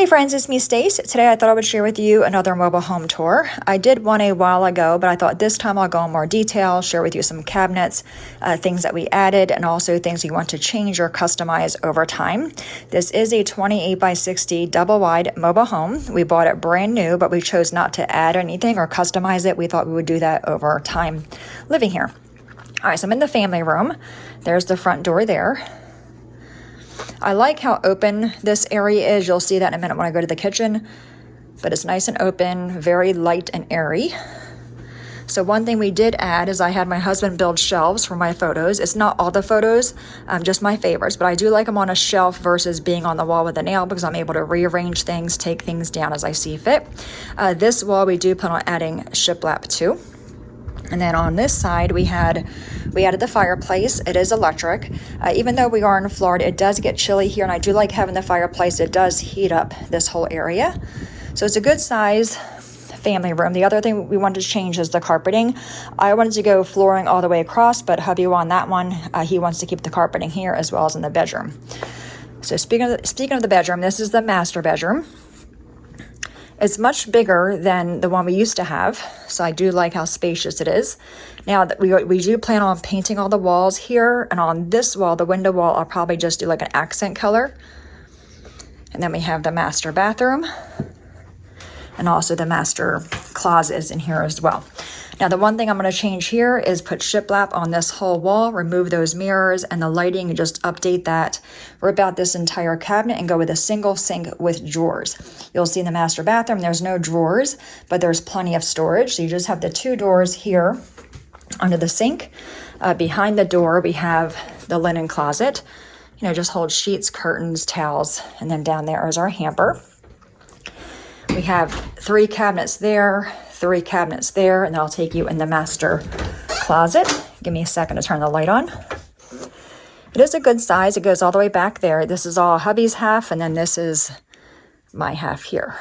Hey friends, it's me Stace. Today I thought I would share with you another mobile home tour. I did one a while ago, but I thought this time I'll go in more detail, share with you some cabinets, things that we added, and also things we want to change or customize over time. This is a 28 by 60 double wide mobile home. We bought it brand new, but we chose not to add anything or customize it. We thought we would do that over time living here. All right, so I'm in the family room. There's the front door there. I like how open this area is. You'll see that in a minute when I go to the kitchen, but it's nice and open, very light and airy. So one thing we did add is I had my husband build shelves for my photos. It's not all the photos, just my favorites, but I do like them on a shelf versus being on the wall with a nail because I'm able to rearrange things, take things down as I see fit. This wall we do plan on adding shiplap too. And then on this side, we added the fireplace. It is electric. Even though we are in Florida, it does get chilly here, and I do like having the fireplace. It does heat up this whole area. So it's a good size family room. The other thing we wanted to change is the carpeting. I wanted to go flooring all the way across, but hubby on that one, he wants to keep the carpeting here as well as in the bedroom. So speaking of the bedroom, this is the master bedroom. It's much bigger than the one we used to have, so I do like how spacious it is. Now, we do plan on painting all the walls here, and on this wall, the window wall, I'll probably just do like an accent color. And then we have the master bathroom, and also the master closet is in here as well. Now, the one thing I'm going to change here is put shiplap on this whole wall, remove those mirrors and the lighting, and just update that. Rip out this entire cabinet and go with a single sink with drawers. You'll see in the master bathroom, there's no drawers, but there's plenty of storage. So you just have the two doors here under the sink. Behind the door, we have the linen closet. You know, just holds sheets, curtains, towels, and then down there is our hamper. We have 3 cabinets there, 3 cabinets there, and then I'll take you in the master closet. Give me a second to turn the light on. It is a good size. It goes all the way back there. This is all hubby's half, and then this is my half here.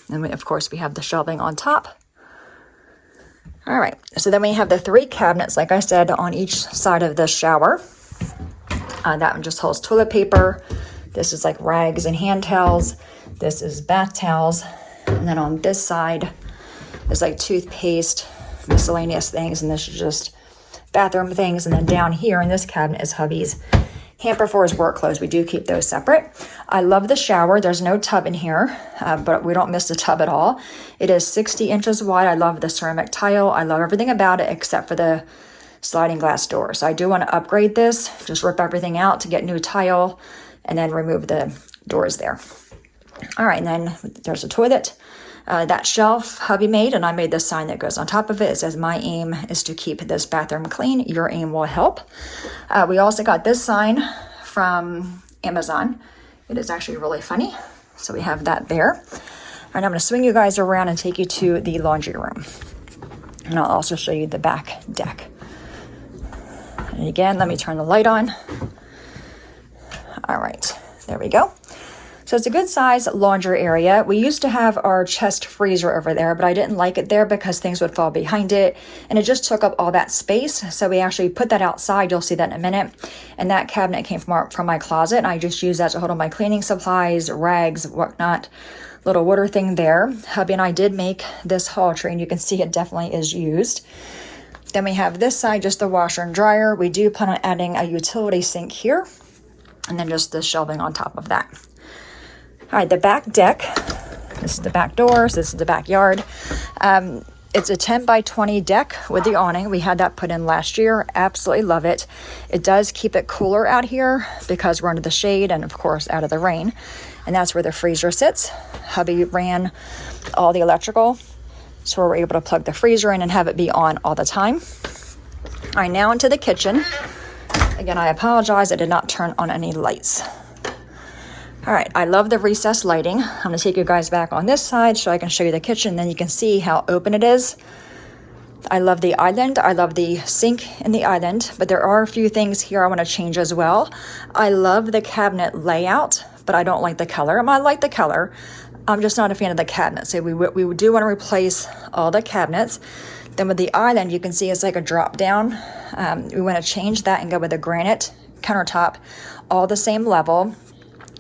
And of course, we have the shelving on top. All right, so then we have the 3 cabinets, like I said, on each side of the shower. That one just holds toilet paper. This is like rags and hand towels. This is bath towels. And then on this side is like toothpaste, miscellaneous things, and this is just bathroom things. And then down here in this cabinet is hubby's hamper for his work clothes. We do keep those separate. I love the shower. There's no tub in here, but we don't miss the tub at all. It is 60 inches wide. I love the ceramic tile. I love everything about it except for the sliding glass door. So I do want to upgrade this, just rip everything out to get new tile and then remove the doors there. All right, and then there's a toilet. That shelf hubby made, and I made this sign that goes on top of it. It says, "My aim is to keep this bathroom clean. Your aim will help." We also got this sign from Amazon. It is actually really funny. So we have that there. All right, I'm going to swing you guys around and take you to the laundry room. And I'll also show you the back deck. And again, let me turn the light on. All right, there we go. So it's a good size laundry area. We used to have our chest freezer over there, but I didn't like it there because things would fall behind it, and it just took up all that space. So we actually put that outside. You'll see that in a minute. And that cabinet came from my closet, and I just use that to hold all my cleaning supplies, rags, whatnot. Little water thing there. Hubby and I did make this haul tray, and you can see it definitely is used. Then we have this side, just the washer and dryer. We do plan on adding a utility sink here, and then just the shelving on top of that. All right, the back deck, this is the back doors, this is the backyard. It's a 10 by 20 deck with the awning. We had that put in last year. Absolutely love it. It does keep it cooler out here because we're under the shade and, of course, out of the rain. And that's where the freezer sits. Hubby ran all the electrical, so we're able to plug the freezer in and have it be on all the time. All right, now into the kitchen. Again, I apologize. I did not turn on any lights. All right, I love the recessed lighting. I'm going to take you guys back on this side so I can show you the kitchen. Then you can see how open it is. I love the island. I love the sink in the island, but there are a few things here I want to change as well. I love the cabinet layout, but I don't like the color. I like the color. I'm just not a fan of the cabinets. So we do want to replace all the cabinets. Then with the island, you can see it's like a drop down. We want to change that and go with a granite countertop, all the same level.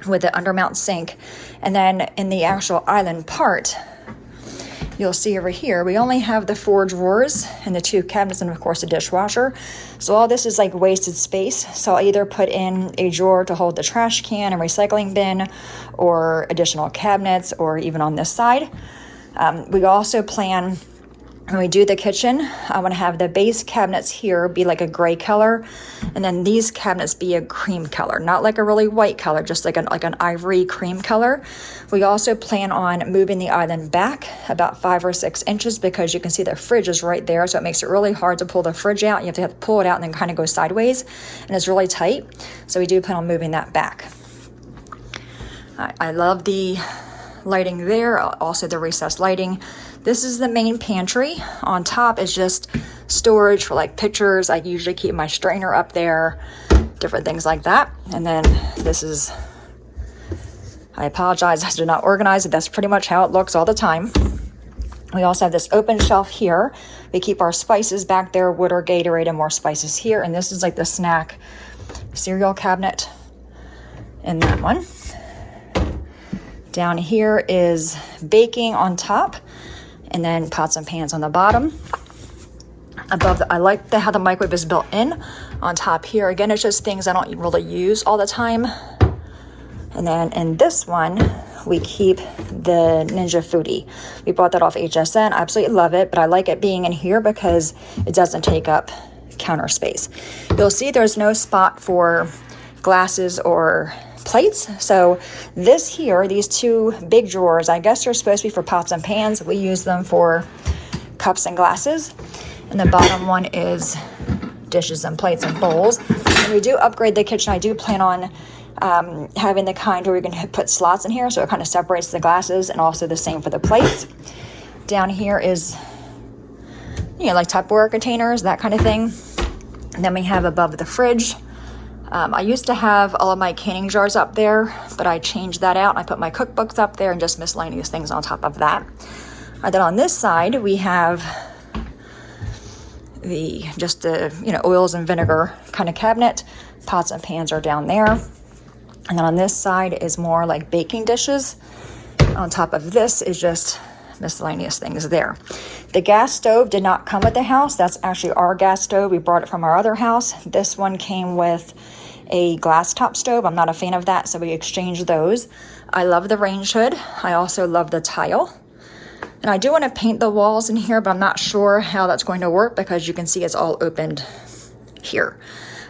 with the undermount sink. And then in the actual island part, you'll see over here, we only have the 4 drawers and the 2 cabinets and of course a dishwasher. So all this is like wasted space. So I'll either put in a drawer to hold the trash can and recycling bin, or additional cabinets, or even on this side. We also plan, when we do the kitchen, I want to have the base cabinets here be like a gray color, and then these cabinets be a cream color, not like a really white color, just like an ivory cream color. We also plan on moving the island back about 5 or 6 inches, because you can see the fridge is right there, so it makes it really hard to pull the fridge out. You have to pull it out and then kind of go sideways, and it's really tight. So we do plan on moving that back. I love the lighting there, also the recessed lighting. This is the main pantry. On top is just storage for like pictures. I usually keep my strainer up there, different things like that. And then this is, I apologize, I did not organize it. That's pretty much how it looks all the time. We also have this open shelf here. We keep our spices back there, water, Gatorade, and more spices here. And this is like the snack cereal cabinet in that one. Down here is baking on top, and then pots and pans on the bottom. Above, I like how the microwave is built in. On top here, again, it's just things I don't really use all the time. And then in this one, we keep the Ninja Foodie. We bought that off HSN. I absolutely love it, but I like it being in here because it doesn't take up counter space. You'll see there's no spot for glasses or plates. So this here, these 2 big drawers, I guess they're supposed to be for pots and pans. We use them for cups and glasses. And the bottom one is dishes and plates and bowls. When we do upgrade the kitchen, I do plan on having the kind where we can put slots in here, so it kind of separates the glasses, and also the same for the plates. Down here is, like Tupperware containers, that kind of thing. And then we have above the fridge, I used to have all of my canning jars up there, but I changed that out. I put my cookbooks up there and just miscellaneous things on top of that. And then on this side, we have the oils and vinegar kind of cabinet. Pots and pans are down there. And then on this side is more like baking dishes. On top of this is just miscellaneous things there. The gas stove did not come with the house. That's actually our gas stove. We brought it from our other house. This one came with a glass top stove. I'm not a fan of that, so we exchanged those. I love the range hood. I also love the tile. And I do want to paint the walls in here, but I'm not sure how that's going to work because you can see it's all opened here.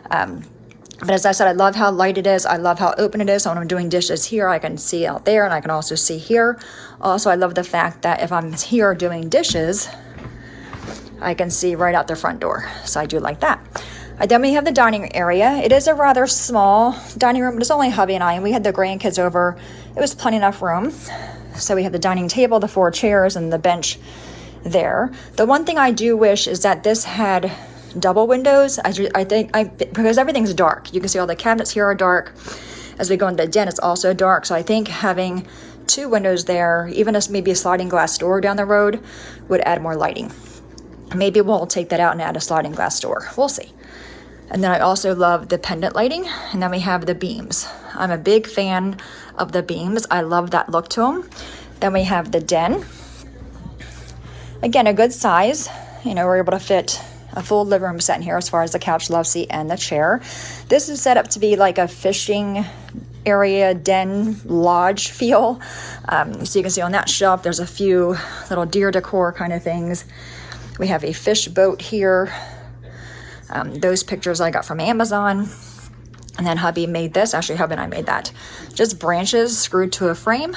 But as I said, I love how light it is. I love how open it is. So when I'm doing dishes here, I can see out there, and I can also see here. Also, I love the fact that if I'm here doing dishes, I can see right out the front door. So I do like that. Then we have the dining area. It is a rather small dining room, but it's only hubby and I, and we had the grandkids over. It was plenty enough room. So we have the dining table, the 4 chairs, and the bench there. The one thing I do wish is that this had double windows. I think because everything's dark. You can see all the cabinets here are dark. As we go into the den, it's also dark. So I think having 2 windows there, even as maybe a sliding glass door down the road, would add more lighting. Maybe we'll take that out and add a sliding glass door. We'll see. And then I also love the pendant lighting. And then we have the beams. I'm a big fan of the beams. I love that look to them. Then we have the den. Again, a good size. We're able to fit a full living room set in here as far as the couch, love seat, and the chair. This is set up to be like a fishing area, den, lodge feel. So you can see on that shelf, there's a few little deer decor kind of things. We have a fish boat here. Those pictures I got from Amazon. And then hubby made this. Actually, hubby and I made that. Just branches screwed to a frame.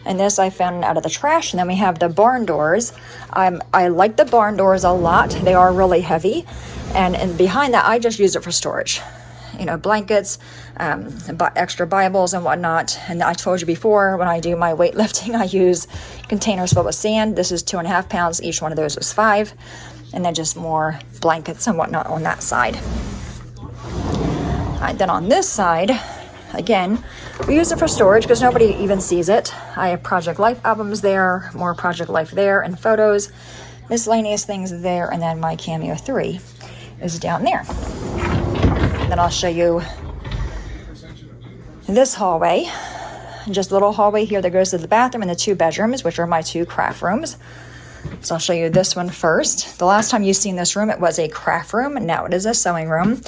And this I found out of the trash. And then we have the barn doors. I like the barn doors a lot. They are really heavy. And behind that, I just use it for storage. Blankets, extra Bibles and whatnot. And I told you before, when I do my weightlifting, I use containers filled with sand. This is 2.5 pounds. Each one of those was 5. And then just more blankets and whatnot on that side. Then on this side, again, we use it for storage because nobody even sees it. I have Project Life albums there, more Project Life there, and photos, miscellaneous things there, and then my Cameo 3 is down there. And then I'll show you this hallway. Just a little hallway here that goes to the bathroom and the 2 bedrooms, which are my 2 craft rooms. So I'll show you this one first. The last time you've seen this room, it was a craft room, and now it is a sewing room.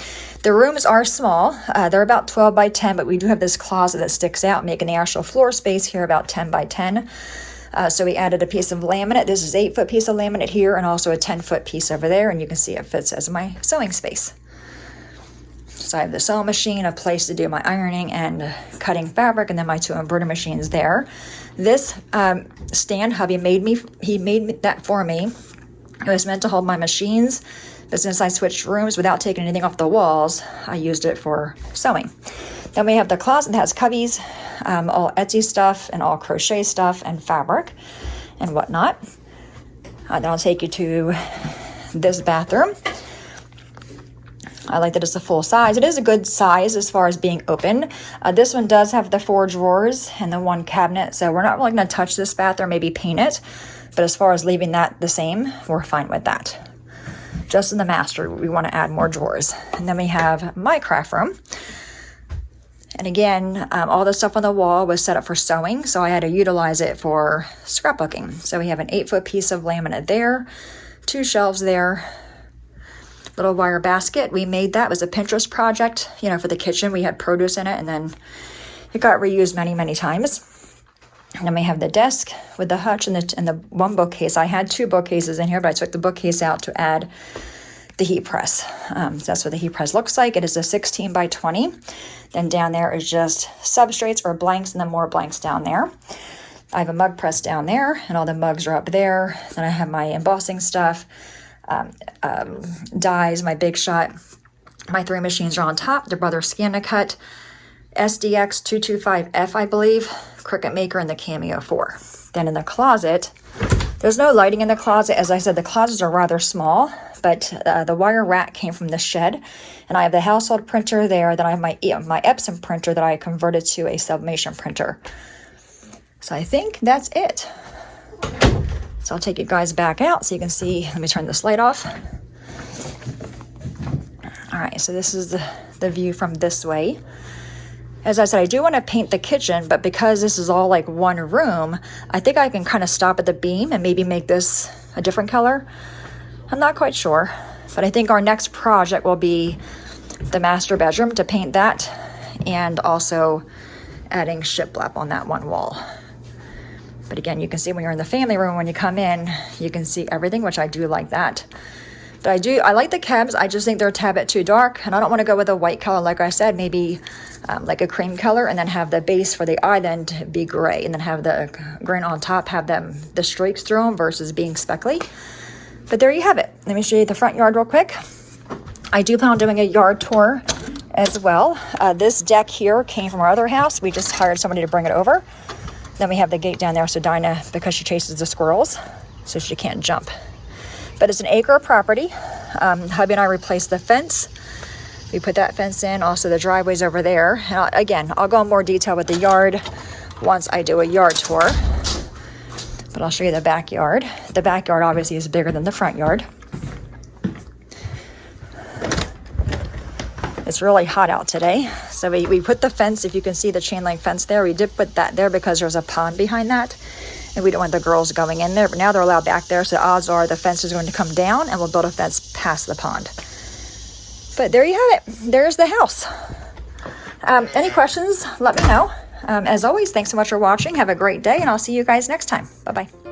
The rooms are small. They're about 12 by 10, but we do have this closet that sticks out, making the actual floor space here about 10 by 10. So we added a piece of laminate. This is an 8-foot piece of laminate here, and also a 10-foot piece over there, and you can see it fits as my sewing space. So I have the sewing machine, a place to do my ironing and cutting fabric, and then my 2 embroidery machines there. This stand, hubby made that for me. It was meant to hold my machines, but since I switched rooms without taking anything off the walls, I used it for sewing. Then we have the closet that has cubbies, all Etsy stuff and all crochet stuff and fabric and whatnot. Then I'll take you to this bathroom. I like that it's a full size. It is a good size as far as being open. This one does have the 4 drawers and the 1 cabinet, so we're not really going to touch this bathroom, maybe paint it. But as far as leaving that the same, we're fine with that. Just in the master, we want to add more drawers. And then we have my craft room. And again, all the stuff on the wall was set up for sewing, so I had to utilize it for scrapbooking. So we have an 8-foot piece of laminate there, 2 shelves there, little wire basket. We made that. It was a Pinterest project, for the kitchen. We had produce in it, and then it got reused many, many times. And then we have the desk with the hutch and the 1 bookcase. I had 2 bookcases in here, but I took the bookcase out to add the heat press. So that's what the heat press looks like. It is a 16 by 20. Then down there is just substrates or blanks, and then more blanks down there. I have a mug press down there, and all the mugs are up there. Then I have my embossing stuff, dies, my Big Shot. My 3 machines are on top. The Brother Scan-to-Cut, SDX 225F, I believe, Cricut Maker, and the Cameo 4. Then in the closet, there's no lighting in the closet. As I said, the closets are rather small, but the wire rack came from the shed. And I have the household printer there. Then I have my Epson printer that I converted to a sublimation printer. So I think that's it. So I'll take you guys back out so you can see. Let me turn this light off. All right, so this is the view from this way. As I said, I do want to paint the kitchen, but because this is all like 1 room, I think I can kind of stop at the beam and maybe make this a different color. I'm not quite sure, but I think our next project will be the master bedroom, to paint that, and also adding shiplap on that 1 wall. But again, you can see when you're in the family room, when you come in, you can see everything, which I do like that. But I like the cabs. I just think they're a tad bit too dark, and I don't want to go with a white color. Like I said, maybe like a cream color, and then have the base for the island be gray, and then have the green on top, have the streaks through them versus being speckly. But there you have it. Let me show you the front yard real quick. I do plan on doing a yard tour as well. This deck here came from our other house. We just hired somebody to bring it over. Then we have the gate down there, so Dinah, because she chases the squirrels, so she can't jump. But it's an acre of property. Hubby and I replaced the fence. We put that fence in, also the driveway's over there. And again, I'll go in more detail with the yard once I do a yard tour. But I'll show you the backyard. The backyard obviously is bigger than the front yard. It's really hot out today. So we put the fence, if you can see the chain link fence there, we did put that there because there's a pond behind that. And we don't want the girls going in there, but now they're allowed back there. So the odds are the fence is going to come down, and we'll build a fence past the pond. But there you have it. There's the house. Any questions, let me know. As always, thanks so much for watching. Have a great day, and I'll see you guys next time. Bye-bye.